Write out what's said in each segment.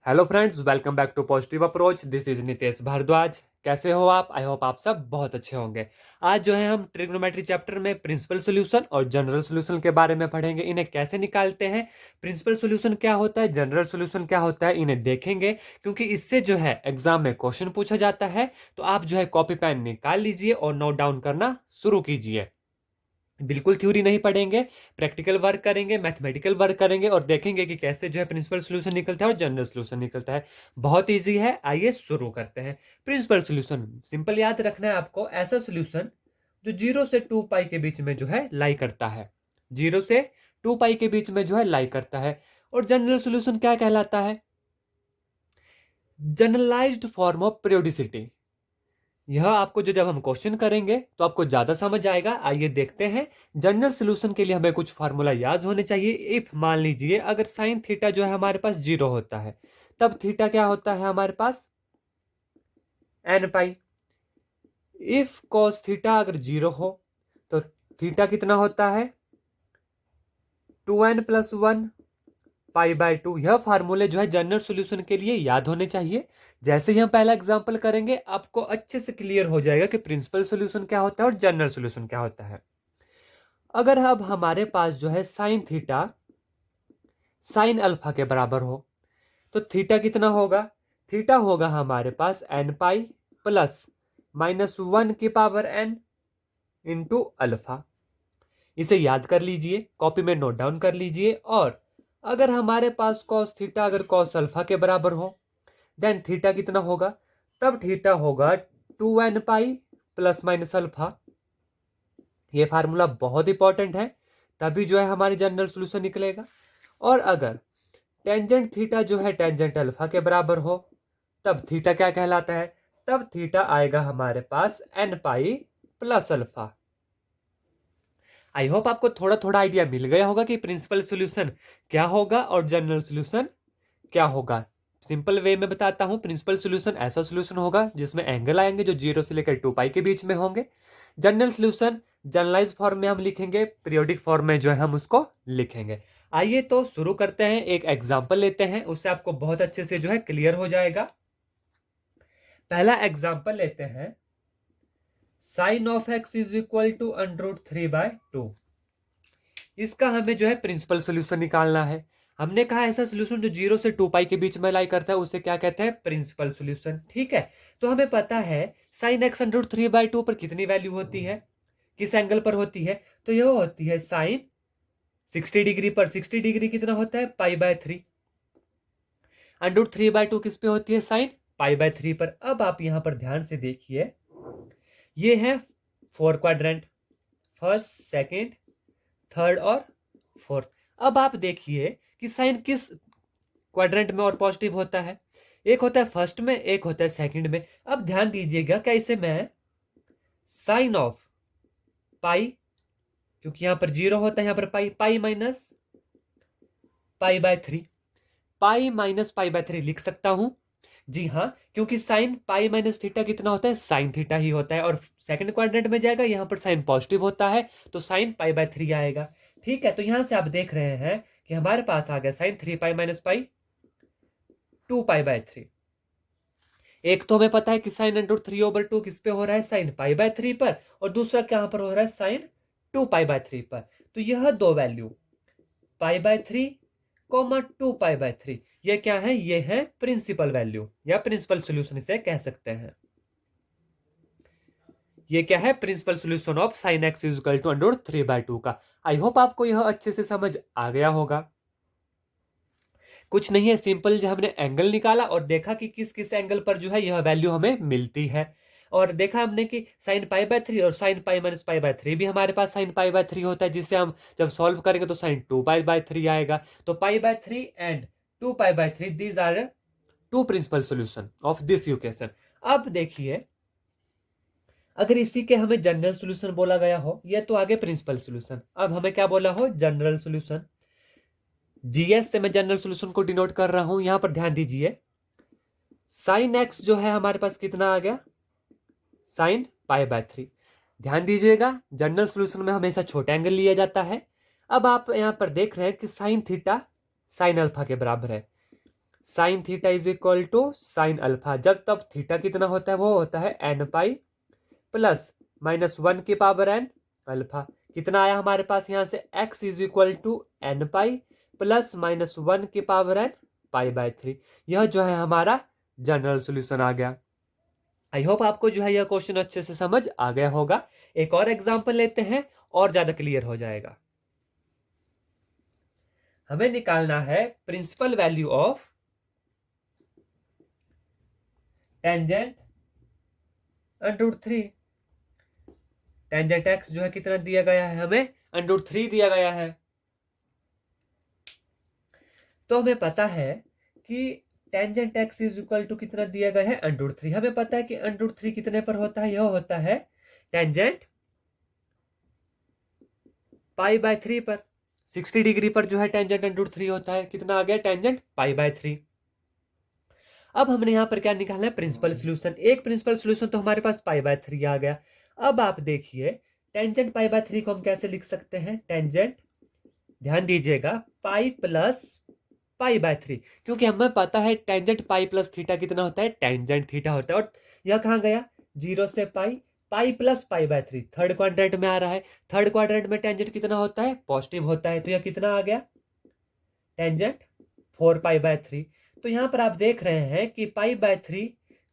Hello friends, welcome back to positive approach. This is Nitesh Bhardwaj. कैसे हो आप? आई होप आप सब बहुत अच्छे होंगे। आज जो है हम ट्रिग्नोमेट्री चैप्टर में प्रिंसिपल सॉल्यूशन और जनरल सॉल्यूशन के बारे में पढ़ेंगे। इन्हें कैसे निकालते हैं, प्रिंसिपल सॉल्यूशन क्या होता है, जनरल सॉल्यूशन क्या होता है, इन्हें देखेंगे। क्योंकि इससे जो है एग्जाम में क्वेश्चन पूछा जाता है। तो आप जो है कॉपी पेन निकाल लीजिए और नोट डाउन करना शुरू कीजिए। बिल्कुल थ्योरी नहीं पढ़ेंगे, प्रैक्टिकल वर्क करेंगे, मैथमेटिकल वर्क करेंगे और देखेंगे कि कैसे जो है प्रिंसिपल सॉल्यूशन निकलता है और जनरल सॉल्यूशन निकलता है। बहुत इजी है, आइए शुरू करते हैं। प्रिंसिपल सॉल्यूशन सिंपल याद रखना है आपको, ऐसा सॉल्यूशन जो 0 से 2 पाई के बीच में जो है लाई करता है। 0 से 2 पाई के बीच में जो है लाई करता है। और जनरल सॉल्यूशन क्या कहलाता है? Generalised form of periodicity। यह आपको जो जब हम क्वेश्चन करेंगे तो आपको ज्यादा समझ आएगा। आइए देखते हैं। जनरल सॉल्यूशन के लिए हमें कुछ फार्मूला याद होने चाहिए। इफ मान लीजिए अगर साइन थीटा जो है हमारे पास 0 होता है, तब थीटा क्या होता है हमारे पास? N pi. If cos theta अगर 0 हो तो थीटा कितना होता है? 2n+1 पाई/2। यह फार्मूले जो है जनरल सॉल्यूशन के लिए याद होने चाहिए। जैसे ही हम पहला एग्जांपल करेंगे आपको अच्छे से क्लियर हो जाएगा कि प्रिंसिपल सॉल्यूशन क्या होता है और जनरल सॉल्यूशन क्या होता है। अगर अब हमारे पास जो है साइन थीटा साइन अल्फा के बराबर हो तो थीटा कितना होगा? थीटा होगा हमारे पास एन पाई प्लस -1 की पावर n इंटू अल्फा। इसे याद कर लीजिए, कॉपी में नोट डाउन कर लीजिए। और अगर हमारे पास कॉस थीटा अगर कॉस अल्फा के बराबर हो, देन थीटा कितना होगा? तब थीटा होगा 2n pi plus minus alpha. ये फार्मूला बहुत इंपॉर्टेंट है, तभी जो है हमारी जनरल सॉल्यूशन निकलेगा। और अगर टेंजेंट थीटा जो है टेंजेंट अल्फा के बराबर हो, तब थीटा क्या कहलाता है? तब थीटा आएगा हमारे पास N pi plus alpha. I hope आपको थोड़ा थोड़ा आइडिया मिल गया होगा कि प्रिंसिपल सॉल्यूशन क्या होगा और जनरल सॉल्यूशन क्या होगा। सिंपल वे में बताता हूं। प्रिंसिपल सॉल्यूशन ऐसा सॉल्यूशन होगा जिसमें एंगल आएंगे जो 0 से लेकर 2 पाई के बीच में होंगे। जनरल सॉल्यूशन जनरलाइज फॉर्म में हम लिखेंगे, पीरियोडिक फॉर्म में जो है हम उसको लिखेंगे। आइए तो शुरू करते हैं, एक एग्जांपल लेते हैं, उससे आपको बहुत अच्छे से जो है क्लियर हो जाएगा। पहला एग्जांपल लेते हैं। Sine of x is equal to √3/2। इसका हमें जो है प्रिंसिपल सॉल्यूशन निकालना है। हमने कहा ऐसा सॉल्यूशन जो 0 से 2 पाई के बीच में लाई करता है उसे क्या कहते हैं? Principal solution. ठीक है, तो हमें पता है साइन एक्स √3/2 पर कितनी वैल्यू होती है, किस एंगल पर होती है? तो यह होती है साइन 60 डिग्री पर। 60 डिग्री कितना होता है? पाई/3। √3/2 किस पे होती है? साइन पाई/3 पर। अब आप यहां पर ध्यान से देखिए, ये है 4 क्वाड्रेंट, फर्स्ट, सेकेंड, थर्ड और फोर्थ। अब आप देखिए कि साइन किस क्वाड्रेंट में और पॉजिटिव होता है? एक होता है फर्स्ट में, एक होता है सेकंड में। अब ध्यान दीजिएगा, कैसे मैं साइन ऑफ पाई, क्योंकि यहां पर 0 होता है, यहां पर पाई, पाई माइनस पाई/3, पाई माइनस पाई/3 लिख सकता हूं। जी हाँ, क्योंकि साइन पाई माइनस थीटा कितना होता है? साइन थीटा ही होता है। और सेकंड क्वाड्रेंट में जाएगा, यहां पर साइन पॉजिटिव होता है तो साइन पाई/3 आएगा। ठीक है, तो यहां से आप देख रहे हैं कि हमारे पास आ गया साइन 3 पाई माइनस पाई 2 पाई/3। एक तो हमें पता है कि साइन √3/2 किस पे हो रहा है? साइन पाई/3 पर। और दूसरा कहां पर हो रहा है? साइन 2 पाई/3 पर। तो यह दो वैल्यू पाई/3 2 पाई/3, ये क्या है? ये है प्रिंसिपल वैल्यू या प्रिंसिपल सॉल्यूशन इसे कह सकते हैं। ये क्या है? Principal solution of sine x is equal to √3/2 का। आई होप आपको यह अच्छे से समझ आ गया होगा। कुछ नहीं है, सिंपल जो हमने एंगल निकाला और देखा कि किस किस एंगल पर जो है यह वैल्यू हमें मिलती है। और देखा हमने कि साइन पाई/3 और साइन पाई माइनस पाई/3 भी हमारे पास साइन पाई/3 होता है, जिसे हम जब सॉल्व करेंगे तो साइन 2 पाई/3 आएगा। तो पाई/3 एंड 2 पाई/3, these are two principal solution of this equation. अब देखिए, अगर इसी के हमें जनरल सॉल्यूशन बोला गया हो, यह तो आगे प्रिंसिपल सॉल्यूशन, अब हमें क्या बोला हो? General solution. जीएस से मैं जनरल सॉल्यूशन को डिनोट कर रहा हूं। यहां पर ध्यान दीजिए, साइन एक्स जो है हमारे पास कितना आ गया? साइन पाई/3। ध्यान दीजिएगा, जनरल सॉल्यूशन में हमेशा छोटा एंगल लिया जाता है। अब आप यहां पर देख रहे हैं कि साइन थीटा साइन अल्फा के बराबर है। Sine theta is equal to sine alpha. जब तब थीटा कितना होता है, वो होता है एन पाई प्लस माइनस 1 की पावर एन अल्फा। कितना आया हमारे पास यहाँ से, x is equal to n pi plus minus 1 की पावर एन पाई बाय 3। यह जो है हमारा जनरल सोल्यूशन आ गया। आई होप आपको जो है यह क्वेश्चन अच्छे से समझ आ गया होगा। एक और एग्जांपल लेते हैं और ज्यादा क्लियर हो जाएगा। हमें निकालना है principal value of tangent √3। Tangent x जो है कितना दिया गया है, हमें √3 दिया गया है। तो हमें पता है कि tangent x is equal to कितना दिया गया है, √3। हमें पता है कि √3 कितने पर होता है, यह होता है टेंजेंट पाई बाय 3 पर। 60 डिग्री पर जो है टेंजेंट √3 होता है। कितना आ गया, टेंजेंट पाई बाय 3। अब हमने यहां पर क्या निकालना है, प्रिंसिपल सोल्यूशन। एक प्रिंसिपल सोल्यूशन तो हमारे पास पाई बाय 3 आ गया। अब आप देखिए टेंजेंट पाई बाय 3 को हम कैसे लिख सकते हैं, टेंजेंट, ध्यान दीजिएगा, पाई प्लस पाई बाय 3, क्योंकि हमें पता है टेंजेंट पाई प्लस थीटा कितना होता है, टेंजेंट थीटा होता है। और यह कहां गया, 0 से pi, pi plus pi by 3 third quadrant में आ रहा है। थर्ड क्वाड्रेंट में टेंजेंट कितना होता है, पॉजिटिव होता है। तो यह कितना आ गया, टेंजेंट 4 पाई बाय 3। तो यहां पर आप देख रहे हैं कि पाई बाय 3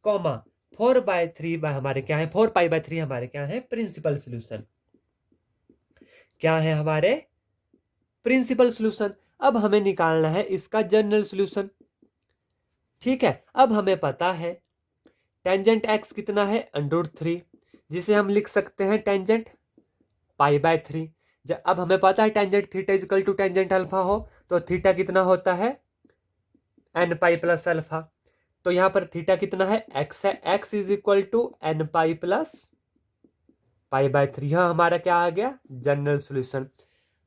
कॉमा 4 बाय 3 हमारे क्या है, 4 पाई बाय 3 हमारे क्या है, प्रिंसिपल सोल्यूशन। क्या है हमारे प्रिंसिपल सोल्यूशन। अब हमें निकालना है इसका जनरल सोल्यूशन। ठीक है, अब हमें पता है टेंजेंट एक्स कितना है, √3, जिसे हम लिख सकते हैं टेंजेंट पाई बाय 3। अब हमें पता है tangent theta is equal to tangent alpha हो, तो थीटा कितना होता है, एन पाई प्लस अल्फा। तो यहां पर थीटा कितना है, एक्स है, x is equal to n pi plus pi by 3। यह हमारा क्या आ गया, जनरल सोल्यूशन।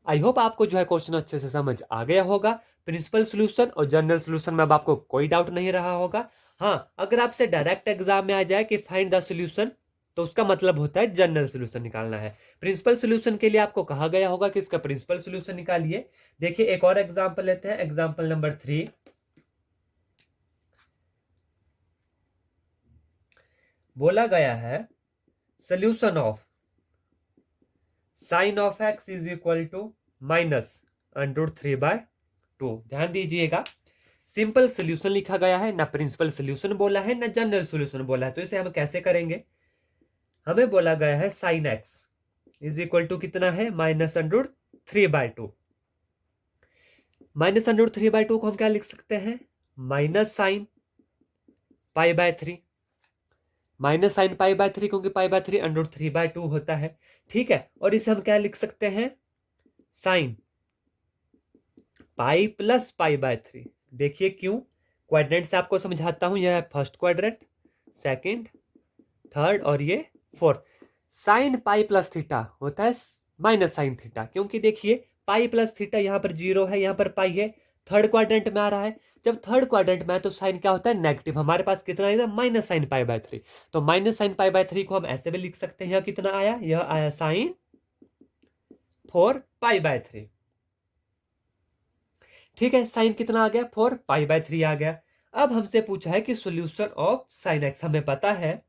आई होप आपको जो है क्वेश्चन अच्छे से समझ आ गया होगा। प्रिंसिपल सोल्यूशन और जनरल सोल्यूशन में अब आपको कोई डाउट नहीं रहा होगा। हाँ, अगर आपसे डायरेक्ट एग्जाम में आ जाए कि फाइंड द सोल्यूशन, तो उसका मतलब होता है जनरल सोल्यूशन निकालना है। प्रिंसिपल सोल्यूशन के लिए आपको कहा गया होगा कि इसका प्रिंसिपल सोल्यूशन निकालिए। देखिए एक और एग्जाम्पल लेते हैं, एग्जाम्पल नंबर 3। बोला गया है solution of sine of x is equal to minus √3/2। ध्यान दीजिएगा, सिंपल सोल्यूशन लिखा गया है, ना प्रिंसिपल सोल्यूशन बोला है ना जनरल सोल्यूशन बोला है। तो इसे हम कैसे करेंगे, हमें बोला गया है sine x is equal to कितना है, -√3/2। -√3/2 को हम क्या लिख सकते हैं, minus sine pi by 3, minus sine pi by 3, क्योंकि पाई बाय 3 √3/2 होता है। ठीक है, और इसे हम क्या लिख सकते हैं, sine pi plus pi by 3। देखिए क्यों, क्वाड्रेंट से आपको समझाता हूं। यह है फर्स्ट क्वाड्रेंट, सेकंड, थर्ड और ये fourth. Sine pi plus theta होता है माइनस साइन थीटा, क्योंकि देखिए पाई प्लस थीटा यहाँ पर 0 है, यहाँ पर पाई है, थर्ड क्वाड्रेंट में आ रहा है। जब थर्ड क्वाड्रेंट में है तो साइन क्या होता है, नेगेटिव। हमारे पास कितना है, माइनस साइन पाई बाय 3। तो माइनस साइन पाई बाय 3 को हम ऐसे भी लिख सकते हैं, यह कितना आया, यह आया साइन 4 पाई बाय 3। ठीक है, साइन कितना आ गया, 4 पाई बाय 3 आ गया। अब हमसे पूछा है कि सॉल्यूशन ऑफ साइन एक्स। हमें पता है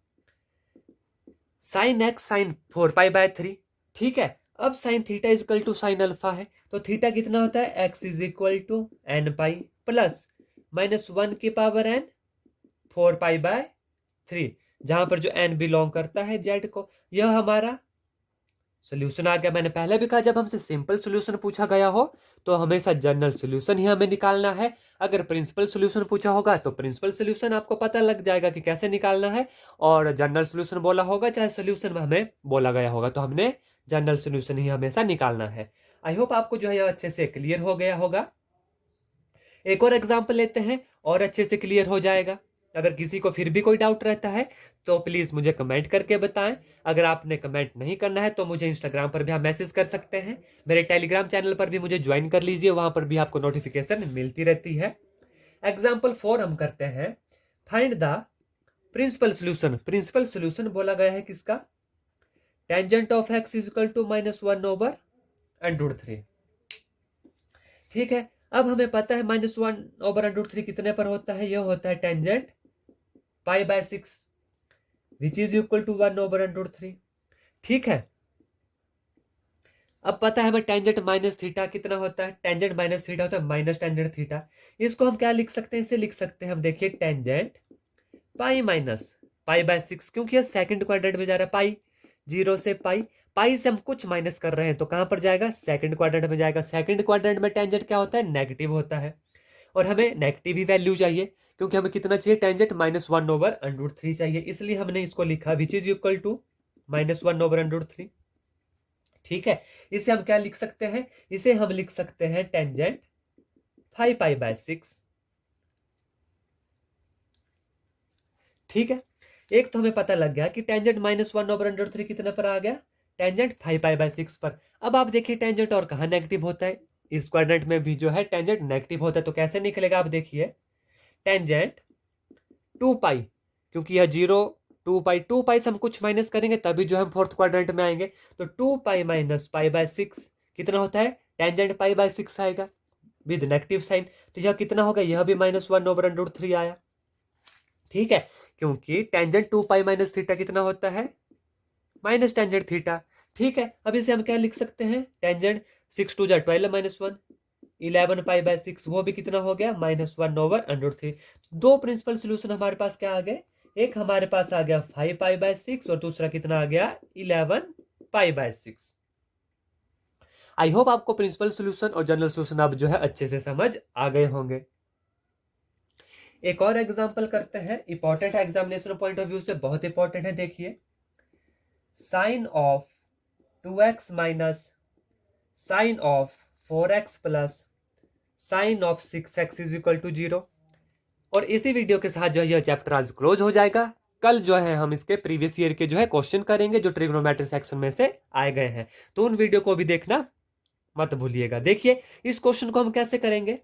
sine x sine 4 pi by 3। ठीक है, अब sine theta is equal to sine alpha है, तो थीटा कितना होता है, x is equal to n pi plus -1 की पावर एन 4 पाई बाय 3, जहां पर जो एन बिलोंग करता है जेड को। यह हमारा सोल्यूशन आ गया। मैंने पहले भी कहा, जब हमसे सिंपल सोल्यूशन पूछा गया हो तो हमेशा जनरल सोल्यूशन ही हमें निकालना है। अगर प्रिंसिपल सोल्यूशन पूछा होगा तो प्रिंसिपल सोल्यूशन आपको पता लग जाएगा कि कैसे निकालना है, और जनरल सोल्यूशन बोला होगा चाहे सोल्यूशन में हमें बोला गया होगा तो हमने जनरल सोल्यूशन ही हमेशा निकालना है। आई होप आपको जो है अच्छे से क्लियर हो गया होगा। एक और एग्जाम्पल लेते हैं और अच्छे से क्लियर हो जाएगा। अगर किसी को फिर भी कोई डाउट रहता है तो प्लीज मुझे कमेंट करके बताएं। अगर आपने कमेंट नहीं करना है तो मुझे इंस्टाग्राम पर भी आप मैसेज कर सकते हैं। मेरे टेलीग्राम चैनल पर भी मुझे ज्वाइन कर लीजिए, वहां पर भी आपको नोटिफिकेशन मिलती रहती है। एग्जाम्पल 4 हम करते हैं, find the principal solution. Principal solution बोला गया है किसका, tangent of x is equal to -1/√3। ठीक है, अब हमें पता है -1/√3 कितने पर होता है, यह होता है tangent π/6 which is equal to 1/√3। ठीक है, अब पता है हमें टेंजेंट माइनस थीटा कितना होता है, टेंजेंट माइनस थीटा होता है माइनस टेंजेंट थीटा। इसको हम क्या लिख सकते हैं, इसे लिख सकते हैं हम, देखिए टेंजेंट पाई माइनस π/6, क्योंकि यह सेकंड क्वाड्रेंट में जा रहा है, पाई 0 से पाई, पाई से हम कुछ माइनस कर रहे हैं तो कहां पर जाएगा, सेकंड क्वाड्रेंट में जाएगा। सेकंड क्वाड्रेंट में टेंजेंट क्या होता है, नेगेटिव होता है, और हमें नेगेटिव ही वैल्यू चाहिए, क्योंकि हमें कितना चाहिए, टेंजेंट -1/√3 चाहिए, इसलिए हमने इसको लिखा विच इज इक्वल टू -1/√3। ठीक है, इसे हम क्या लिख सकते हैं, इसे हम लिख सकते हैं टेंजेंट 5π/6। ठीक है, एक तो हमें पता लग गया कि टेंजेंट -1/√3 कितने पर आ गया, टेंजेंट 5π/6 पर। अब आप देखिए टेंजेंट और कहाँ नेगेटिव होता है, इस क्वाड्रेंट में भी जो है टेंजेंट नेगेटिव होता है, तो कैसे निकलेगा, आप देखिए टेंजेंट 2π, क्योंकि यह 0 2π से हम कुछ माइनस करेंगे तभी जो हम फोर्थ क्वाड्रेंट में आएंगे, तो 2π - π/6 कितना होता है, टेंजेंट π/6 आएगा विद नेगेटिव साइन, तो यह कितना होगा, यह भी -1/√3 आया। ठीक है, क्योंकि टेंजेंट 2π - थीटा कितना होता है, माइनस टेंजेंट थीटा। ठीक है, अब इसे हम क्या लिख सकते हैं, टेंजेंट 6 2 12 -1 11π/6, वो भी कितना हो गया, -1/√3। दो प्रिंसिपल सोल्यूशन हमारे पास क्या आ गए, एक हमारे पास आ गया 5π/6 और दूसरा कितना आ गया, 11π/6। आई होप आपको प्रिंसिपल सोल्यूशन और जनरल सोल्यूशन अब जो है अच्छे से समझ आ गए होंगे। एक और एग्जांपल करते हैं, important examination point of view से बहुत इंपॉर्टेंट है। देखिए sine of 2x minus sine of 4x plus sine of 6x is equal to 0। और इसी वीडियो के साथ जो है यह चैप्टर आज क्लोज हो जाएगा। कल जो है हम इसके प्रीवियस ईयर के जो है क्वेश्चन करेंगे जो ट्रिग्नोमेट्री सेक्शन में से आए गए हैं, तो उन वीडियो को भी देखना मत भूलिएगा। देखिए इस क्वेश्चन को हम कैसे करेंगे,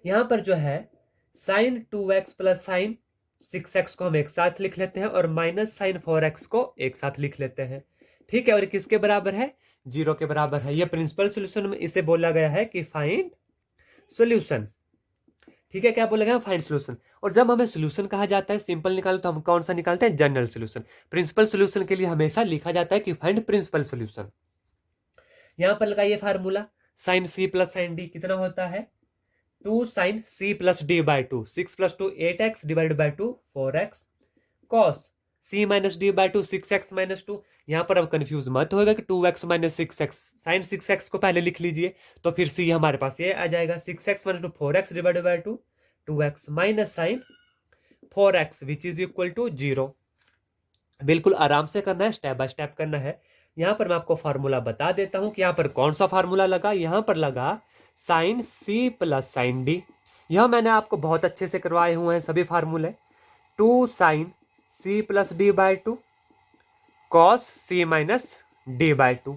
यहां पर जो है sign 2x plus sign 6x को हम एक साथ लिख लेते हैं और माइनस साइन 4x को एक साथ लिख लेते हैं। ठीक है, और किसके बराबर है, 0 के बराबर है। यह प्रिंसिपल सोल्यूशन में इसे बोला गया है कि फाइंड सोल्यूशन। ठीक है, क्या बोला गया, फाइंड सोल्यूशन। और जब हमें सोल्यूशन कहा जाता है सिंपल निकालो तो हम कौन सा निकालते हैं, जनरल सोल्यूशन। प्रिंसिपल सोल्यूशन के लिए हमेशा लिखा जाता है कि फाइंड प्रिंसिपल सोल्यूशन। यहां पर लगाइए formula, sine C plus sine D कितना होता है, 2 sine C plus D by 2, 6 + 2 8x divide by 2 4x, cos C minus D by 2 6x - 2। यहां पर अब कंफ्यूज मत होगा कि 2x - 6x, साइन 6x को पहले लिख लीजिए तो फिर सी हमारे पास ये आ जाएगा, 6x - 2 4x divide by 2 2x minus sine 4x which is equal to 0। बिल्कुल आराम से करना है, स्टेप बाय स्टेप करना है। यहां पर मैं आपको फार्मूला बता देता हूं कि यहां पर कौन सा फार्मूला लगा, यहां पर लगा sine C plus sine D. यह मैंने आपको बहुत अच्छे से करवाए हुए हैं सभी फार्मूले। 2 sine C plus D by 2 cos C minus D by 2।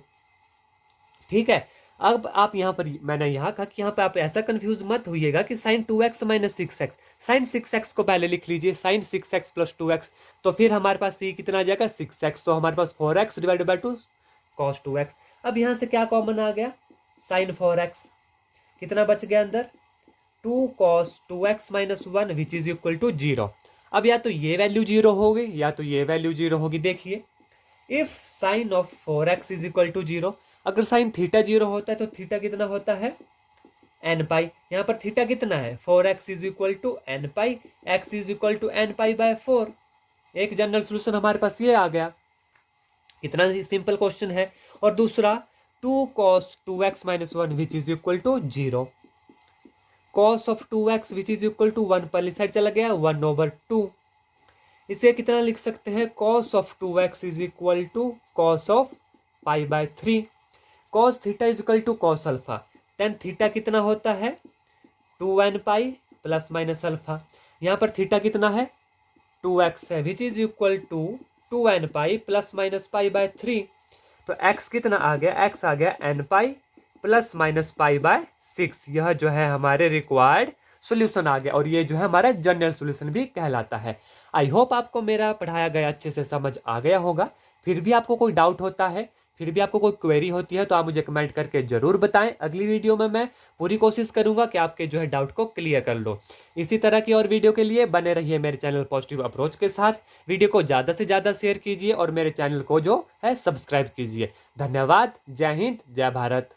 ठीक है, अब आप यहां पर, मैंने यहां कहा कि यहां पर आप ऐसा कंफ्यूज मत होइएगा कि sign 2x - 6x, sign 6x को पहले लिख लीजिए, साइन 6x प्लस 2x, तो फिर हमारे पास c कितना आ जाएगा 6x, तो हमारे पास 4x divide by 2 cos 2x। अब यहां से क्या कॉमन आ गया, साइन 4x, कितना बच गया अंदर, 2 cos 2x - 1 which is equal to 0। अब या तो ये वैल्यू 0 होगी या तो ये वैल्यू 0 होगी। देखिए if sine of 4x is equal to 0, अगर साइन थीटा 0 होता है तो थीटा कितना होता है, n पाई। यहाँ पर थीटा कितना है, 4x is equal to n pi, x is equal to n pi by 4। एक जनरल सोल्यूशन हमारे पास ये आ गया, कितना सिंपल क्वेश्चन है। और दूसरा 2 cos 2x - 1 which is equal to 0, cos of 2x which is equal to 1 पहली साइड चला गया 1/2। इसे कितना लिख सकते हैं, cos of 2x is equal to cos of pi by 3। cos theta is equal to cos alpha, then theta कितना होता है 2n pi plus minus alpha. यहाँ पर थीटा कितना है 2x है which is equal to 2n pi plus minus pi by 3। तो x कितना आ गया, x आ गया n पाई प्लस माइनस पाई बाय 6। यह जो है हमारे रिक्वायर्ड सोल्यूशन आ गया और ये जो है हमारा जनरल सोल्यूशन भी कहलाता है। आई होप आपको मेरा पढ़ाया गया अच्छे से समझ आ गया होगा। फिर भी आपको कोई डाउट होता है फिर भी आपको कोई क्वेरी होती है तो आप मुझे कमेंट करके जरूर बताएं। अगली वीडियो में मैं पूरी कोशिश करूंगा कि आपके जो है डाउट को क्लियर कर लो। इसी तरह की और वीडियो के लिए बने रहिए मेरे चैनल पॉजिटिव अप्रोच के साथ। वीडियो को ज्यादा से ज्यादा शेयर कीजिए और मेरे चैनल को जो है सब्सक्राइब कीजिए। धन्यवाद। जय हिंद, जय भारत।